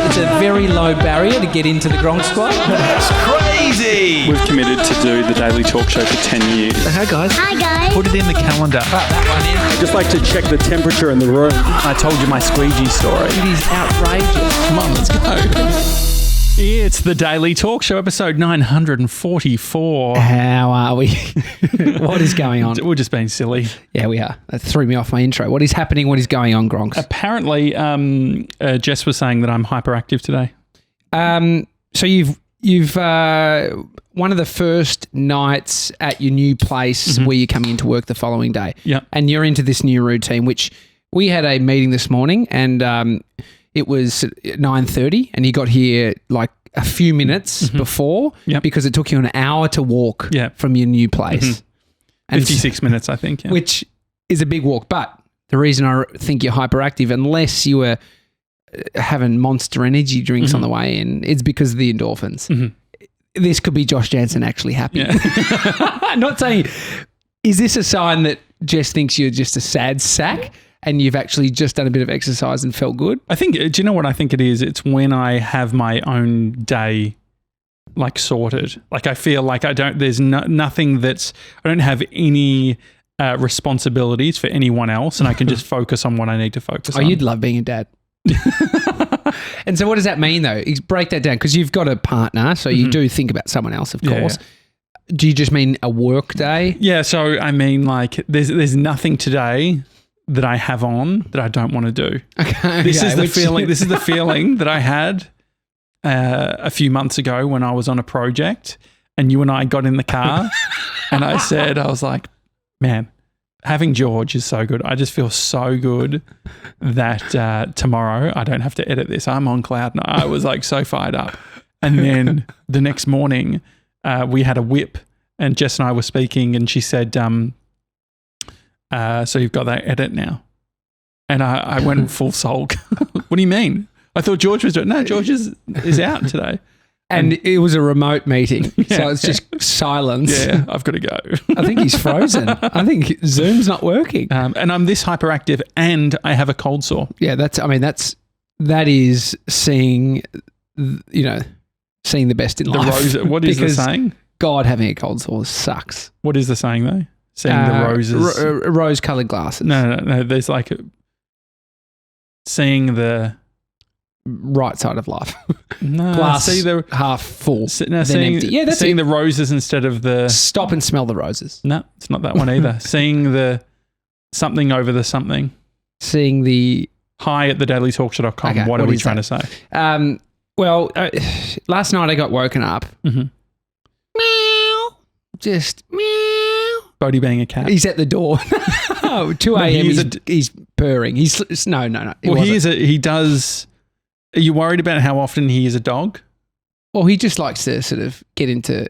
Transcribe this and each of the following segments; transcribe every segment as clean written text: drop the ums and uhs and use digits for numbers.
It's a very low barrier to get into the Gronk Squad. That's crazy! We've committed to do the Daily Talk Show for 10 years. Hi, guys. Hi, guys. Put it in the calendar. That one in. I'd just like to check the temperature in the room. I told you my squeegee story. It is outrageous. Come on, let's go. It's the Daily Talk Show, episode 944. How are we? What is going on? We're just being silly. Yeah, we are. That threw me off my intro. What is happening? What is going on, Gronks? Apparently, Jess was saying that I'm hyperactive today. So you've one of the first nights at your new place where you're coming into work the following day. Yeah. And you're into this new routine, which we had a meeting this morning and it was 9:30 and you got here like a few minutes before because it took you an hour to walk from your new place. And 56 minutes, I think. Yeah. Which is a big walk. But the reason I think you're hyperactive, unless you were having Monster energy drinks on the way in, it's because of the endorphins. This could be Josh Janssen actually happy. Yeah. I'm not saying, is this a sign that Jess thinks you're just a sad sack and you've actually just done a bit of exercise and felt good? I think, do you know what I think it is? It's when I have my own day like sorted. Like I feel like there's nothing I don't have any responsibilities for anyone else and I can just focus on what I need to focus on. Oh, you'd love being a dad. And so what does that mean though? Break that down because you've got a partner, so you do think about someone else, of course. Yeah. Do you just mean a work day? Yeah, so I mean like there's nothing today that I have on that I don't want to do. Okay. This is the feeling that I had a few months ago when I was on a project and you and I got in the car and I was like, man, having George is so good. I just feel so good that tomorrow I don't have to edit this. I'm on cloud nine. I was like so fired up. And then the next morning we had a whip and Jess and I were speaking and she said, so you've got that edit now. And I went full sulk. What do you mean? I thought George was doing it. No, George is out today. And it was a remote meeting, so it's just silence. Yeah, I've got to go. I think he's frozen. I think Zoom's not working. And I'm this hyperactive and I have a cold sore. Yeah, that is seeing the best in life. What is the saying? God, having a cold sore sucks. What is the saying though? Seeing the roses. Rose-coloured glasses. No. There's like seeing the right side of life. No, glass half full, then empty. Yeah, that's seeing the roses instead of the... Stop and smell the roses. No, it's not that one either. Seeing the something over the something. Seeing the... Hi at thedailytalkshow.com. Okay, what are we trying to say? Well, last night I got woken up. Meow. Just meow. Bodie being a cat. He's at the door. 2 a.m. He's purring. No. Well, he does... Are you worried about how often he is a dog? Well, he just likes to sort of get into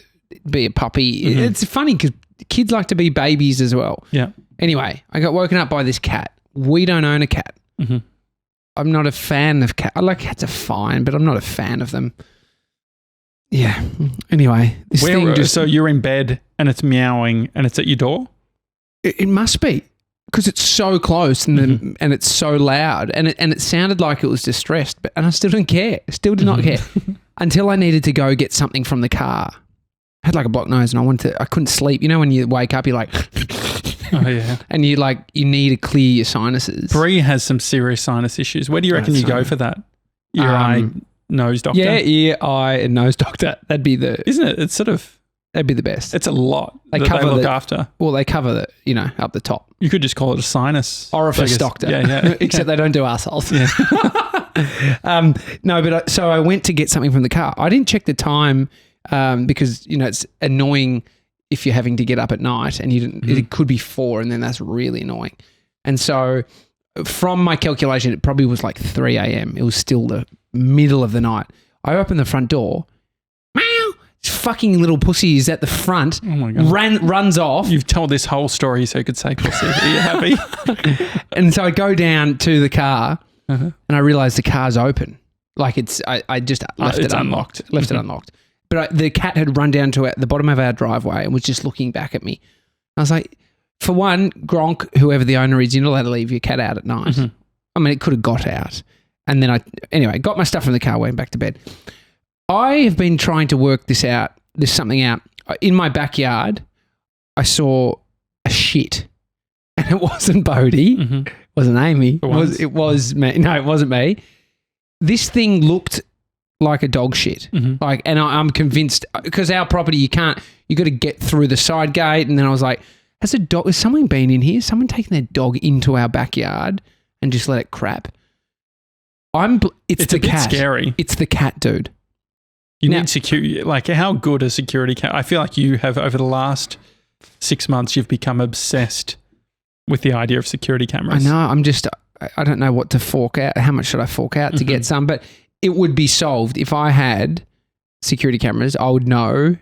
be a puppy. It's funny because kids like to be babies as well. Yeah. Anyway, I got woken up by this cat. We don't own a cat. I'm not a fan of cats. I like cats are fine, but I'm not a fan of them. Yeah. Anyway, so you're in bed and it's meowing and it's at your door? It must be. Because it's so close and it's so loud and it sounded like it was distressed, and I still didn't care. Still did not care until I needed to go get something from the car. I had like a blocked nose and I couldn't sleep. You know when you wake up, you're like, oh yeah, and you need to clear your sinuses. Bree has some serious sinus issues. Where do you reckon you go for that? Ear, eye, nose doctor. Yeah, ear, eye, and nose doctor. That'd be isn't it? It's sort of. That'd be the best. It's a lot they look after. Well, they cover up the top. You could just call it a sinus. Orifice doctor. Yeah. Except they don't do arseholes. Yeah. So I went to get something from the car. I didn't check the time because, it's annoying if you're having to get up at night and it could be 4 and then that's really annoying. And so from my calculation, it probably was like 3 a.m. It was still the middle of the night. I opened the front door. Fucking little pussy is at the front. Oh my God. Runs off. You've told this whole story so you could say pussy. Are you happy? And so I go down to the car and I realise the car's open. Like I just left it unlocked. Left it unlocked. But the cat had run down to the bottom of our driveway and was just looking back at me. I was like, for one, Gronk, whoever the owner is, you're not allowed to leave your cat out at night. I mean, it could have got out. And then got my stuff in the car, went back to bed. I have been trying to work this something out. In my backyard, I saw a shit. And it wasn't Bodie. It wasn't Amy. It was me. No, it wasn't me. This thing looked like a dog shit. And I'm convinced, because our property, you got to get through the side gate. And then I was like, has someone been in here? Someone taken their dog into our backyard and just let it crap? It's the a bit cat. Scary. It's the cat, dude. You need security. Like, how good a security cat? I feel like you have, over the last 6 months, you've become obsessed with the idea of security cameras. I know. I don't know what to fork out. How much should I fork out to get some? But it would be solved if I had security cameras. I would know,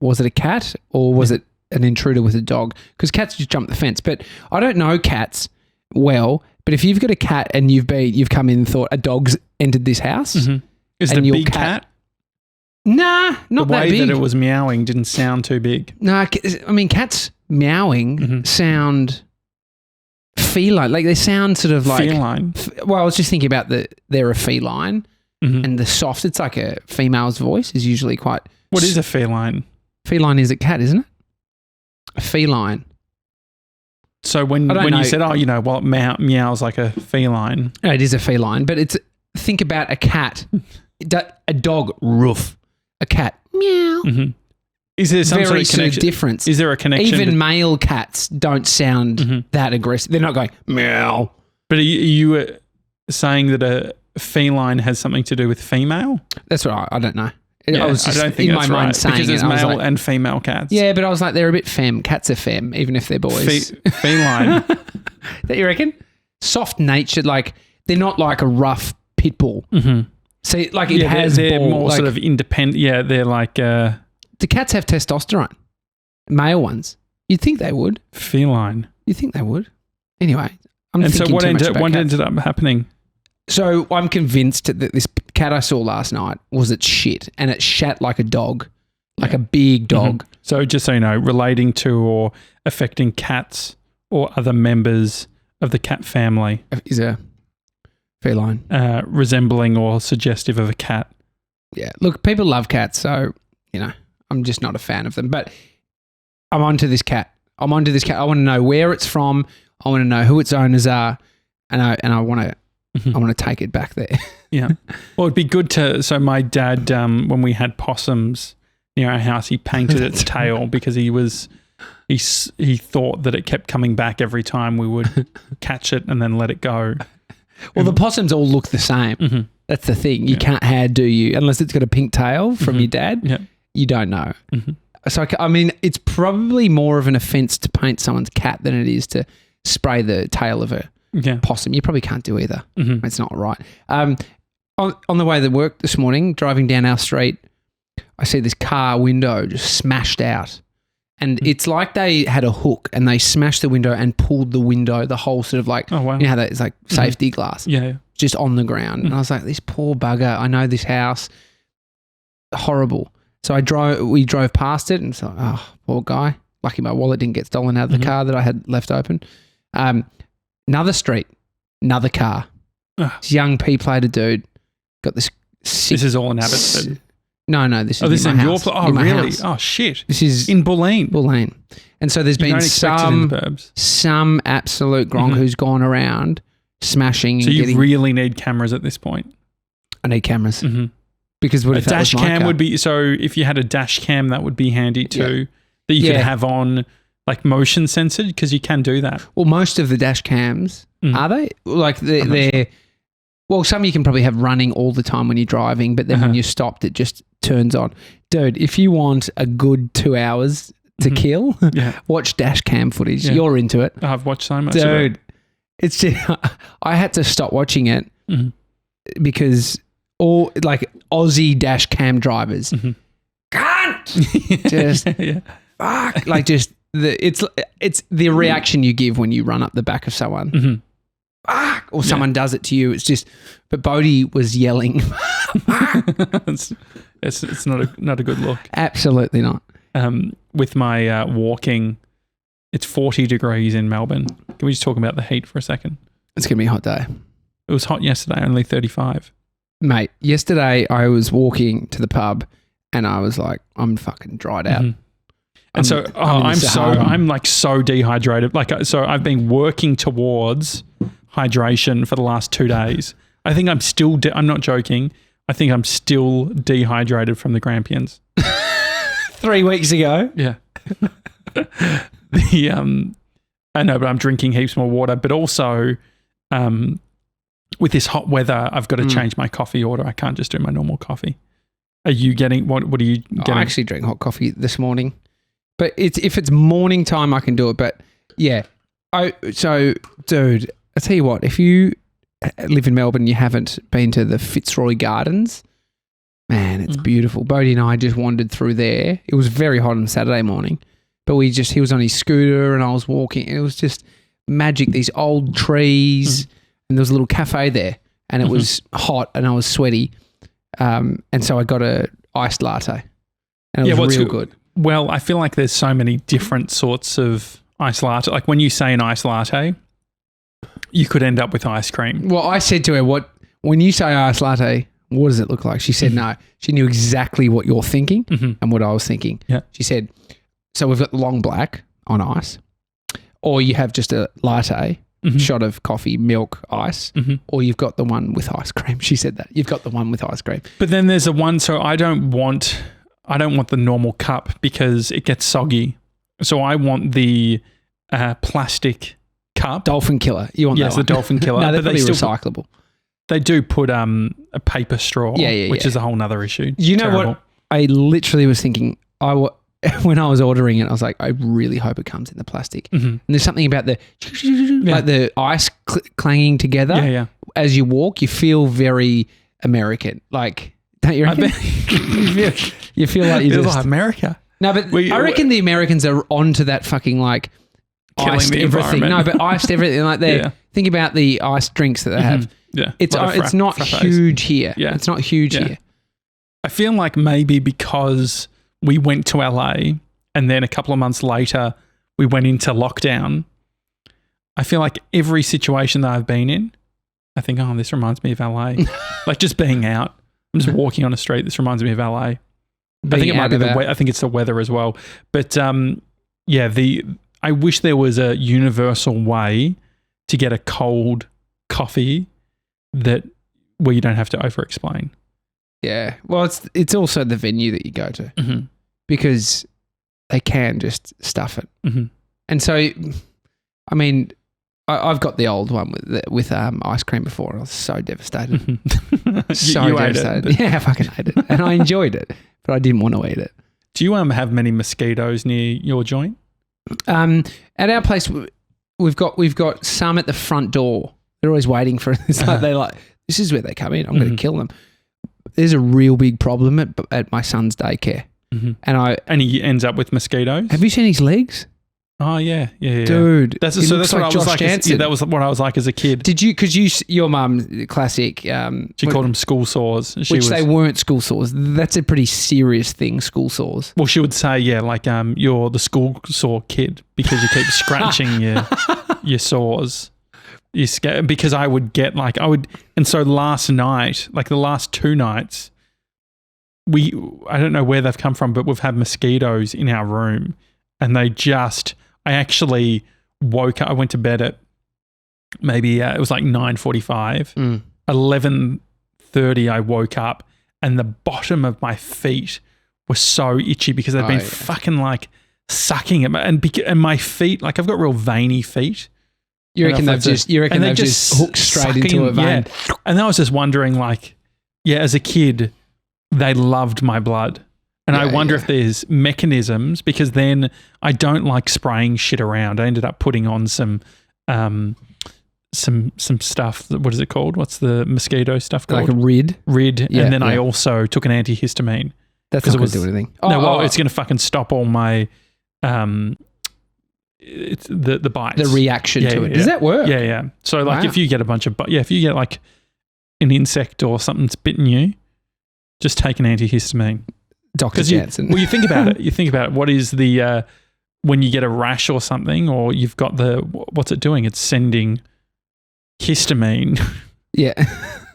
was it a cat or was it an intruder with a dog? Because cats just jump the fence. But I don't know cats well. But if you've got a cat and you've come in and thought a dog's entered this house, is it a big cat? Nah, not that big. The way that it was meowing didn't sound too big. No, I mean, cats meowing sound feline. Like, they sound sort of like... Feline? Well, I was just thinking about they're a feline and the soft, it's like a female's voice is usually quite... What is a feline? Feline is a cat, isn't it? A feline. So when you said, it meows like a feline. It is a feline, but think about a cat. A dog, roof. A cat, meow. Is there some very sort of connection? Difference? Is there a connection? Even male cats don't sound that aggressive. They're not going, meow. But are you saying that a feline has something to do with female? That's what I don't know. Yeah, I was just don't think in that's my mind right, saying because there's it. male and female cats. Yeah, but I was like, they're a bit femme. Cats are femme, even if they're boys. Feline. That you reckon? Soft-natured, like they're not like a rough pit bull. See, like it has they're ball, more like, sort of independent. Yeah, they're like... do cats have testosterone? Male ones? You'd think they would. Feline. You'd think they would. Anyway, I'm and thinking so what too much about cats. ended up happening? So I'm convinced that this cat I saw last night was its shit, and it shat like a dog, like a big dog. So just so you know, relating to or affecting cats or other members of the cat family is a feline. Resembling or suggestive of a cat. Yeah. Look, people love cats, so, I'm just not a fan of them. But I'm onto this cat. I want to know where it's from. I want to know who its owners are, and I want to... I want to take it back there. Yeah. Well, it'd be good to... So my dad, when we had possums near our house, he painted its tail because he thought that it kept coming back every time we would catch it and then let it go. Well, the possums all look the same. That's the thing. You can't hide, do you? Unless it's got a pink tail from your dad. Yeah. You don't know. So, I mean, it's probably more of an offence to paint someone's cat than it is to spray the tail of a possum. You probably can't do either. It's not right. On the way to work this morning, driving down our street, I see this car window just smashed out. And it's like they had a hook and they smashed the window and pulled the window, the whole sort of like, oh, wow. You know how that is like safety glass? Yeah. Just on the ground. And I was like, this poor bugger, I know this house. Horrible. So we drove past it and it's like, oh, poor guy. Lucky my wallet didn't get stolen out of the car that I had left open. Another street, another car. This young P-plater dude got this sick... This is all in Abbotsford? No, this is this in is my your house. place? Oh, really? House. Oh, shit. This is... in Bulleen. Bulleen. And so there's been some absolute Gronk who's gone around smashing so and you really need cameras at this point? I need cameras. Because what if a dash cam would be... So if you had a dash cam, that would be handy too. That you could have on... Like motion censored, because you can do that. Well, most of the dash cams, are they? Like they're sure. Well, some you can probably have running all the time when you're driving, but then when you're stopped, it just turns on. Dude, if you want a good 2 hours to kill, watch dash cam footage. Yeah. You're into it. I've watched so much of it. Dude, it's just, I had to stop watching it because all like Aussie dash cam drivers can't just fuck, like just it's the reaction you give when you run up the back of someone. Or someone does it to you. It's just, but Bodie was yelling. it's not a good look. Absolutely not. With my walking, it's 40 degrees in Melbourne. Can we just talk about the heat for a second? It's going to be a hot day. It was hot yesterday, only 35. Mate, yesterday I was walking to the pub and I was like, I'm fucking dried out. And I'm like so dehydrated. So I've been working towards hydration for the last 2 days. I think I'm still, I'm not joking. I think I'm still dehydrated from the Grampians. 3 weeks ago. Yeah. I know, but I'm drinking heaps more water, but also, with this hot weather, I've got to change my coffee order. I can't just do my normal coffee. Are you getting, what are you getting? I actually drank hot coffee this morning. But if it's morning time, I can do it. But yeah. So, dude, I tell you what, if you live in Melbourne and you haven't been to the Fitzroy Gardens, man, it's beautiful. Bodie and I just wandered through there. It was very hot on Saturday morning. But he was on his scooter and I was walking. It was just magic. These old trees and there was a little cafe there and it was hot and I was sweaty. And so I got a iced latte and it was real good. Well, I feel like there's so many different sorts of iced latte. Like when you say an iced latte, you could end up with ice cream. Well, I said to her, when you say iced latte, what does it look like? She said, no. She knew exactly what you're thinking and what I was thinking. Yeah. She said, so we've got the long black on ice, or you have just a latte, shot of coffee, milk, ice, or you've got the one with ice cream. She said that. You've got the one with ice cream. But then there's a one, so I don't want the normal cup because it gets soggy. So I want the plastic cup. Dolphin Killer. You want that one? Yes, the Dolphin Killer. No, they're probably recyclable. They do put a paper straw, which is a whole nother issue. You know what? I literally was thinking, when I was ordering it, I was like, I really hope it comes in the plastic. And there's something about the like the ice clanging together as you walk. You feel very American. Like, don't you reckon? you feel like you're just like America. No, but I reckon the Americans are onto that fucking like iced everything. No, but iced everything. Like think about the iced drinks that they have. Yeah, it's not huge here. Yeah, it's not huge here. I feel like maybe because we went to LA and then a couple of months later we went into lockdown. I feel like every situation that I've been in, I think, oh, this reminds me of LA. Like just being out. I'm just walking on a street. This reminds me of LA. I think it might be I think it's the weather as well. But I wish there was a universal way to get a cold coffee where you don't have to over-explain. Yeah. Well, it's also the venue that you go to because they can just stuff it. And so, I mean, I've got the old one with ice cream before and I was so devastated. So you devastated. Ate it, yeah, I fucking ate it. And I enjoyed it, but I didn't want to eat it. Do you have many mosquitoes near your joint? At our place, we've got some at the front door. They're always waiting for it. It's like this is where they come in. I'm going to kill them. There's a real big problem at my son's daycare. And he ends up with mosquitoes. Have you seen his legs? Oh yeah. Dude. That's what I was like. That was what I was like as a kid. Did you? Because your mum, classic. She called them school sores. They weren't school sores. That's a pretty serious thing. School sores. Well, she would say, you're the school sore kid because you keep scratching your sores. You scared because I would get and so last night, like the last 2 nights, I don't know where they've come from, but we've had mosquitoes in our room, and I actually woke up. I went to bed at maybe it was like 9:45. 11:30 I woke up and the bottom of my feet were so itchy because they've been fucking like sucking at and my feet, like I've got real veiny feet. You reckon they've just hooked straight into a vein? Yeah. And I was just wondering, as a kid, they loved my blood. And I wonder if there's mechanisms, because then I don't like spraying shit around. I ended up putting on some stuff. What is it called? What's the mosquito stuff called? Like a Rid. Yeah, and then I also took an antihistamine. That's not going to do anything. It's going to fucking stop all my the bites. The reaction to it. Does that work? Yeah. So if you get if you get like an insect or something's bitten you, just take an antihistamine. Dr. Janssen. Well, you think about it. You think about it. What is the when you get a rash or something, or you've got what's it doing? It's sending histamine Yeah.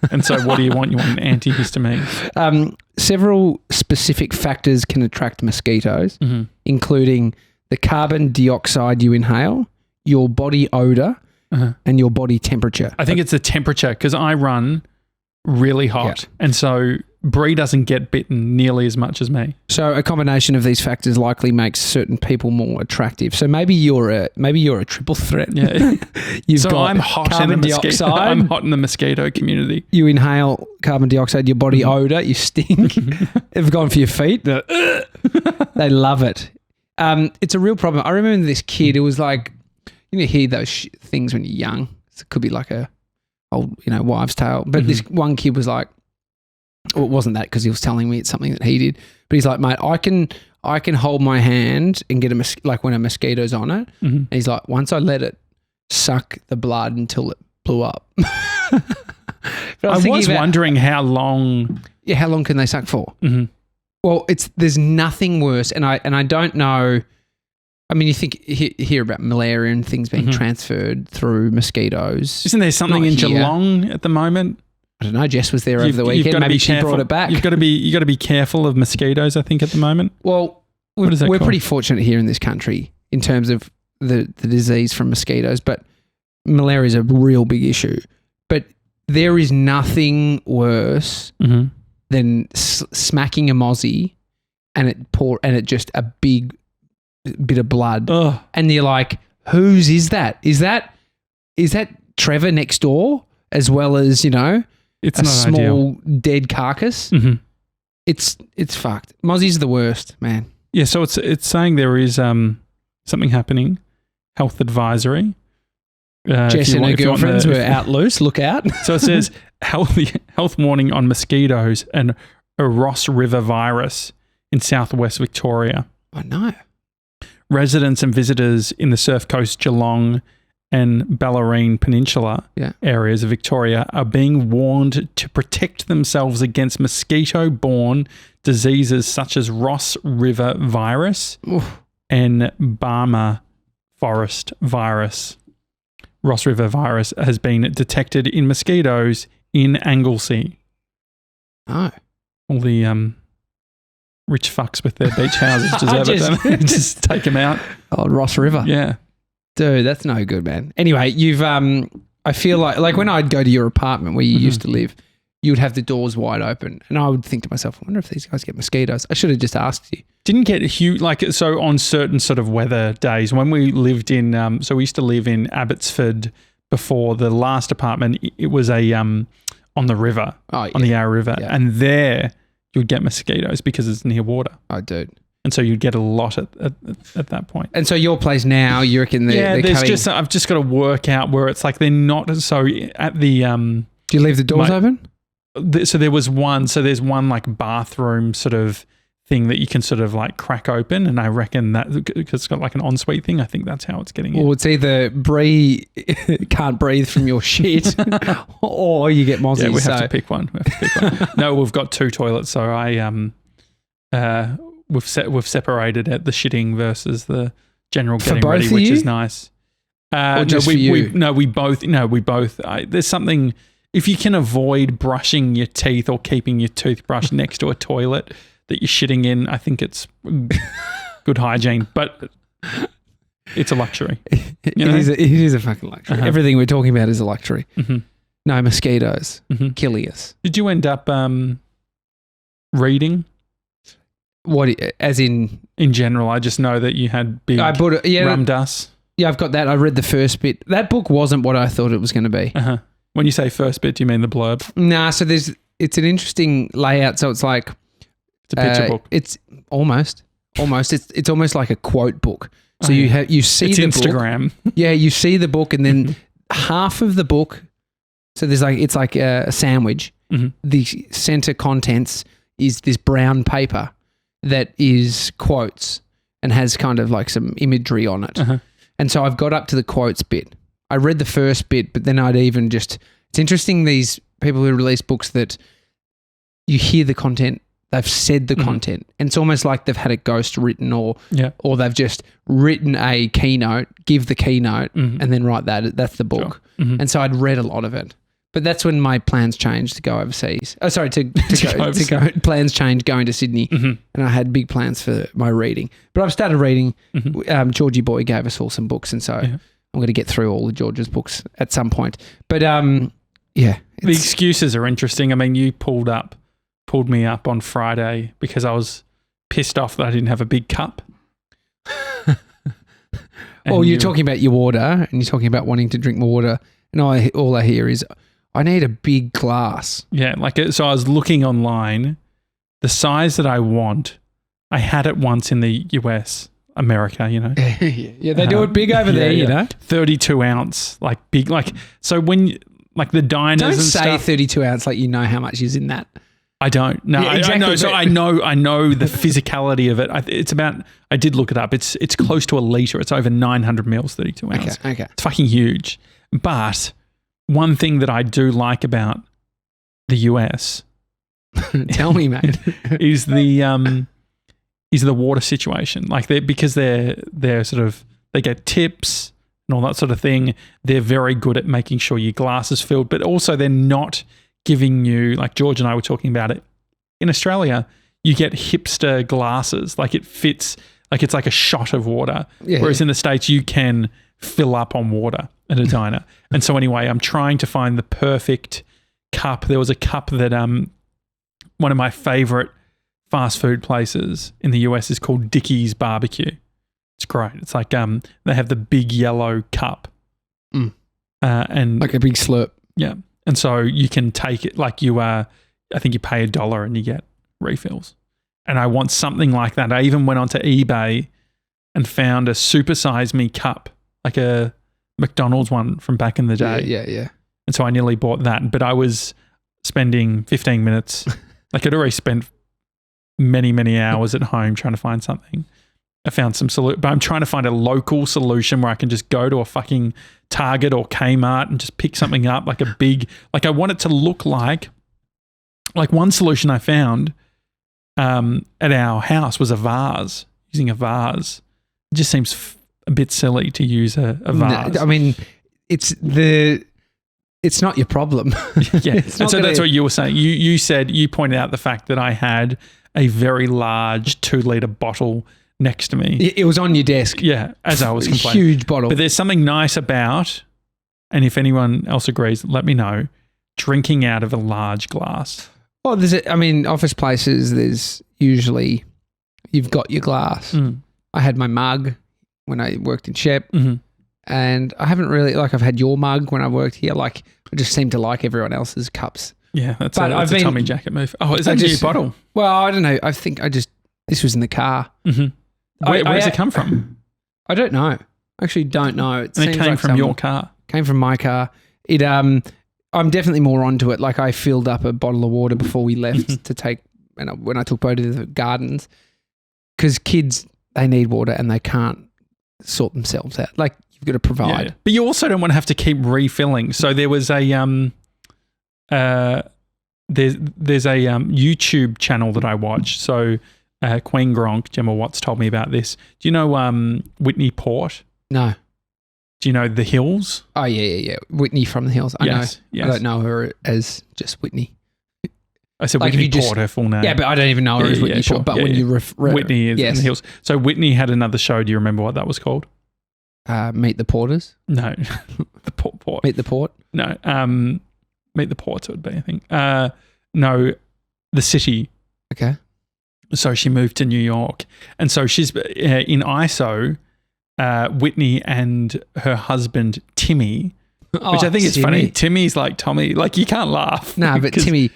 And so what do you want? You want an antihistamine. Several specific factors can attract mosquitoes, including the carbon dioxide you inhale, your body odor, and your body temperature. I think it's the temperature because I run really hot. And so Bree doesn't get bitten nearly as much as me. So a combination of these factors likely makes certain people more attractive. So maybe you're a triple threat. Yeah. You've so got I'm hot carbon in the mosquito. dioxide. I'm hot in the mosquito community. You inhale carbon dioxide, your body odor, you stink. Have gone for your feet. They love it. It's a real problem. I remember this kid. It was like, you hear those things when you're young. It could be like a old, wives' tale. But this one kid was like, well, it wasn't that because he was telling me it's something that he did. But he's like, mate, I can hold my hand and get like when a mosquito's on it. And he's like, once I let it suck the blood until it blew up. I was wondering how long. Yeah, how long can they suck for? Well, there's nothing worse, and I don't know. I mean, you hear about malaria and things being transferred through mosquitoes. Isn't there something in Geelong at the moment? I don't know. Jess was there over the weekend. Maybe she brought it back. You got to be careful of mosquitoes, I think, at the moment. Well, we're pretty fortunate here in this country in terms of the disease from mosquitoes, but malaria is a real big issue. But there is nothing worse than smacking a mozzie and it just a big bit of blood. Ugh. And you're like, whose is that? Is that Trevor next door as well as, it's a not small ideal. dead carcass? It's fucked. Mozzie's the worst, man. Yeah, so it's saying there is something happening, health advisory. Jess and her girlfriends were out loose. Look out. So it says health warning on mosquitoes and a Ross River virus in southwest Victoria. Oh, no. Residents and visitors in the Surf Coast, Geelong and Bellarine Peninsula areas of Victoria are being warned to protect themselves against mosquito-borne diseases such as Ross River virus and Barmah Forest virus. Ross River virus has been detected in mosquitoes in Anglesea. Oh. All the rich fucks with their beach houses deserve it, don't they? Just take them out. Oh, Ross River. Yeah. Dude, that's no good, man. Anyway, you've I feel like when I'd go to your apartment where you used to live, you would have the doors wide open, and I would think to myself, I wonder if these guys get mosquitoes. I should have just asked you. Didn't get huge, so on certain sort of weather days when we lived in, so we used to live in Abbotsford before the last apartment. It was on the river, on the Yarra River, and there you'd get mosquitoes because it's near water. Oh, dude. And so you'd get a lot at that point. And so your place now, you reckon they're coming... I've just got to work out where it's like they're not so at the... Do you leave the doors open? So there was one, there's one like bathroom sort of thing that you can sort of like crack open, and I reckon that because it's got like an ensuite thing, I think that's how it's getting in. Well, it's either Bree can't breathe from your shit or you get mozzies. Yeah, we have to pick one. No, we've got two toilets, so we've separated at the shitting versus the general getting ready, which is nice. Or just for you? We both. There's something, if you can avoid brushing your teeth or keeping your toothbrush next to a toilet that you're shitting in, I think it's good hygiene, but it's a luxury. It is a fucking luxury. Everything we're talking about is a luxury. No mosquitoes killing us. Did you end up reading? What, as in general? I just know that you had big rum dust. Yeah, I've got that. I read the first bit. That book wasn't what I thought it was going to be. When you say first bit, do you mean the blurb? Nah, so it's an interesting layout. So it's like it's a picture book. It's almost. It's almost like a quote book. So you see it's the Instagram. Book. Yeah, you see the book, and then half of the book. So it's like a sandwich. The center contents is this brown paper that is quotes and has kind of like some imagery on it. And so I've got up to the quotes bit. I read the first bit, but then it's interesting, these people who release books that you hear the content, they've said the content, and it's almost like they've had a ghost written or they've just written a keynote, give the keynote and then write that. That's the book. And so I'd read a lot of it. But that's when my plans changed to go overseas. Oh, sorry, to go. Plans changed going to Sydney, and I had big plans for my reading. But I've started reading. Georgie Boy gave us all some books, and so I'm going to get through all of George's books at some point. But yeah, the excuses are interesting. I mean, you pulled me up on Friday because I was pissed off that I didn't have a big cup. Well, you're talking about your water, and you're talking about wanting to drink more water, and all I hear is, I need a big glass. Yeah, so I was looking online, the size that I want. I had it once in the US, America, you know. Yeah, they do it big over there, you know. 32 ounce, like big, like, so when, like the diners don't and stuff. say 32 ounce like you know how much is in that. I don't. No, Yeah, exactly. I know. So I know the physicality of it. It's about, I did look it up. It's close to a litre. It's over 900 mils, 32 ounce. Okay. It's fucking huge. But one thing that I do like about the US Tell me, mate. is the water situation. Like because they're sort of, they get tips and all that sort of thing. They're very good at making sure your glass is filled, but also they're not giving you, like George and I were talking about it. In Australia, you get hipster glasses. Like it fits, like it's like a shot of water. Yeah, whereas in the States, you can fill up on water at a diner. And so anyway, I'm trying to find the perfect cup. There was a cup that one of my favorite fast food places in the US is called Dickie's Barbecue. It's great. It's like they have the big yellow cup. And like a big slurp. Yeah. And so you can take it like I think you pay $1 and you get refills. And I want something like that. I even went onto eBay and found a Super Size Me cup, like a McDonald's one from back in the day. Yeah. And so I nearly bought that. But I was spending 15 minutes. Like I'd already spent many, many hours at home trying to find something. I found some solution, but I'm trying to find a local solution where I can just go to a fucking Target or Kmart and just pick something up, like a big, like I want it to look like one solution I found at our house was a vase, using a vase. It just seems a bit silly to use a vase. No, I mean, it's not your problem. Yeah. And so that's what you were saying. You said, you pointed out the fact that I had a very large 2-litre bottle next to me. It was on your desk. Yeah, as I was complaining. Huge bottle. But there's something nice about, and if anyone else agrees, let me know, drinking out of a large glass. Well, office places, there's usually, you've got your glass. I had my mug when I worked in Shep, and I haven't really, like I've had your mug when I worked here. Like I just seem to like everyone else's cups. Yeah, that's a Tommy Jackett move. Oh, is that a new bottle? Well, I don't know. I think this was in the car. Where does it come from? I don't know. I actually don't know. It came from your car. Came from my car. I'm definitely more onto it. Like I filled up a bottle of water before we left to take, when I took Bo to the gardens, because kids, they need water and they can't sort themselves out. Like you've got to provide. Yeah. But you also don't want to have to keep refilling. So there was a there's a YouTube channel that I watch. So Queen Gronk, Gemma Watts told me about this. Do you know Whitney Port? No. Do you know The Hills? Oh, yeah. Whitney from The Hills. I know. Yes. I don't know her as just Whitney. I said like Whitney Port, her full name. Yeah, but I don't even know her as Whitney Port. But when you Whitney is in The Hills. So Whitney had another show. Do you remember what that was called? Meet the Porters? No. The Port. Meet the Port? No. Meet the Ports it would be, I think. No, The City. Okay. So she moved to New York. And so she's in ISO, Whitney and her husband, Timmy, which I think is funny. Timmy's like Tommy. Like you can't laugh. Nah, but Timmy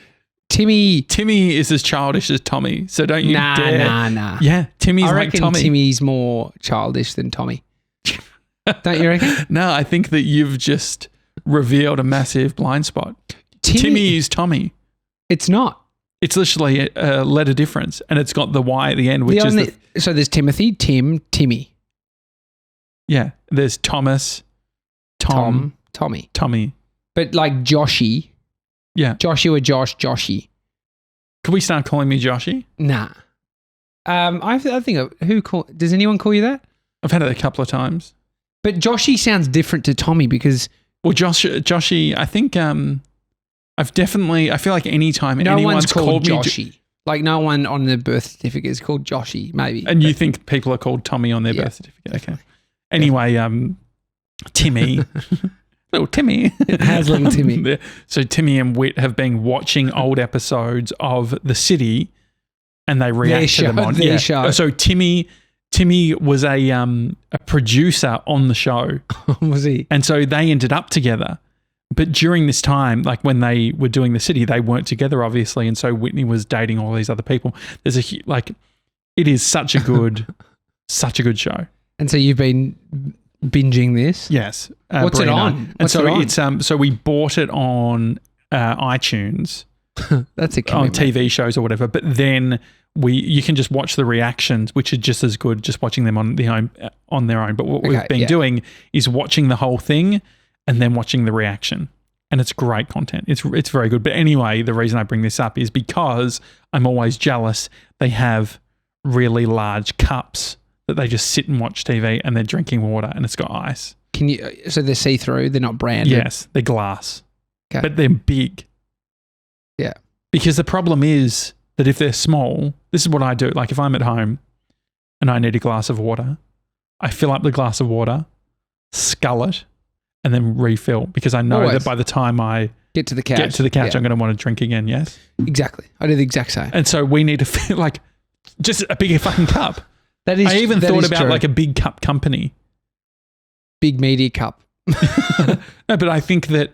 is as childish as Tommy. So don't you dare. Nah. Yeah, Timmy's like Tommy. I reckon Timmy's more childish than Tommy. Don't you reckon? No, I think that you've just revealed a massive blind spot. Timmy is Tommy. It's not. It's literally a letter difference, and it's got the Y at the end, which so there's Timothy, Tim, Timmy. Yeah, there's Thomas, Tom, Tommy. But like Joshy. Yeah. Joshua, Josh, Joshy. Can we start calling me Joshy? Nah. I think does anyone call you that? I've had it a couple of times. But Joshy sounds different to Tommy because... Well, Joshy, I think I feel like anytime No anyone's one's called me Joshy. Like no one on the birth certificate is called Joshy, maybe. and you think people are called Tommy on their birth certificate. Okay. Anyway, Timmy. Little Timmy. How's little Timmy? So Timmy and Whit have been watching old episodes of The City and they react to them on their show. So Timmy was a producer on the show. Was he? And so they ended up together. But during this time, like when they were doing The City, they weren't together, obviously. And so Whitney was dating all these other people. It is such a good show. And so you've been binging this? Yes. What's it on? And so it's so we bought it on iTunes. That's a on commitment. TV shows or whatever. But then you can just watch the reactions, which are just as good, just watching them on their own. But what we've been doing is watching the whole thing and then watching the reaction. And it's great content. It's very good. But anyway, the reason I bring this up is because I'm always jealous. They have really large cups that they just sit and watch TV and they're drinking water and it's got ice. So they're see-through, they're not branded? Yes, they're glass. Okay. But they're big. Yeah. Because the problem is that if they're small, this is what I do. Like if I'm at home and I need a glass of water, I fill up the glass of water, scull it, and then refill because I know that by the time I get to the couch, I'm going to want to drink again, yes? Exactly. I do the exact same. And so we need to feel like just a bigger fucking cup. I even thought about like a big cup company. Big media cup. No, but I think that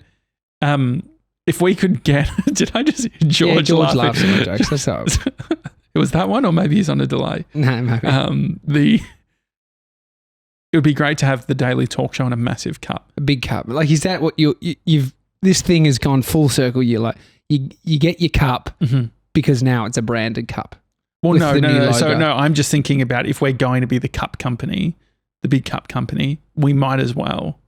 if we could get... Did I just... George laughs at my jokes. That's how it was that one or maybe he's on a delay. No, maybe. It would be great to have the Daily Talk Show in a massive cup. A big cup. Like, is that what you've... This thing has gone full circle. You're like, you get your cup because now it's a branded cup. Well, no. So, no, I'm just thinking about if we're going to be the cup company, the big cup company, we might as well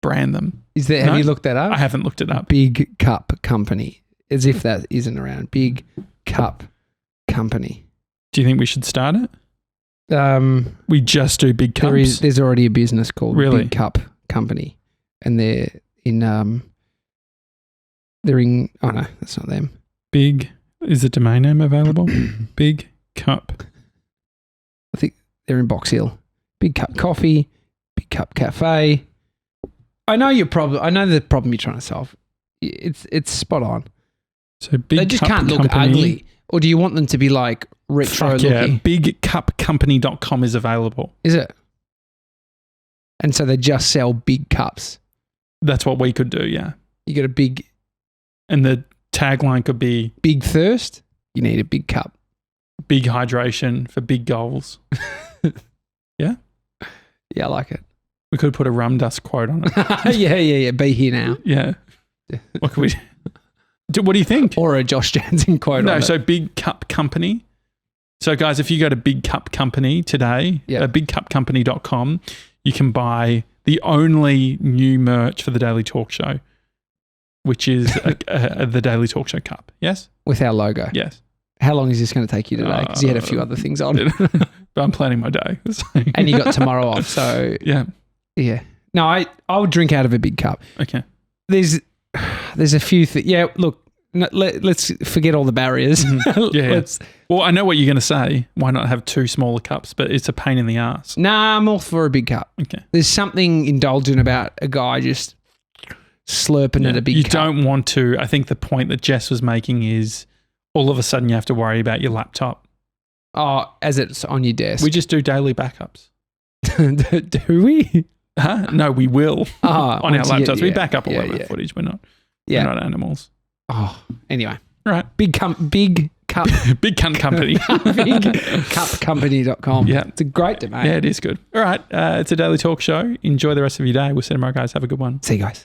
brand them. Have you looked that up? I haven't looked it up. Big cup company. As if that isn't around. Big cup company. Do you think we should start it? We just do big cups. There's already a business called Really? Big Cup Company, and they're in. Oh no, that's not them. Big is the domain name available? Big Cup. I think they're in Box Hill. Big Cup Coffee, Big Cup Cafe. I know the problem you're trying to solve. It's spot on. So big. They just cup can't look company. ugly. Or do you want them to be like retro looking? Yeah, bigcupcompany.com is available. Is it? And so they just sell big cups. That's what we could do, yeah. You got a big... And the tagline could be... Big thirst, you need a big cup. Big hydration for big goals. Yeah? Yeah, I like it. We could put a rum dust quote on it. Yeah. Be here now. Yeah. What could we... What do you think? Or a Josh Janssen quote on it. No, so Big Cup Company. So guys, if you go to Big Cup Company today, bigcupcompany.com, you can buy the only new merch for the Daily Talk Show, which is the Daily Talk Show cup. Yes? With our logo. Yes. How long is this going to take you today? Because you had a few other things on. But I'm planning my day. And you got tomorrow off, so... Yeah. Yeah. No, I would drink out of a big cup. Okay. There's a few things. Yeah, look, let's forget all the barriers. Yeah. Well, I know what you're going to say. Why not have two smaller cups? But it's a pain in the ass. Nah, I'm all for a big cup. Okay. There's something indulgent about a guy just slurping at a big cup. You don't want to. I think the point that Jess was making is all of a sudden you have to worry about your laptop. Oh, as it's on your desk. We just do daily backups. Do we? Huh? No, we will. On our laptops. We back up all of our footage. We're not animals. Oh, anyway. All right. Big cup. Big cunt company. Bigcupcompany.com. Yeah. It's a great domain. Yeah, it is good. All right. It's a Daily Talk Show. Enjoy the rest of your day. We'll see you tomorrow, guys. Have a good one. See you guys.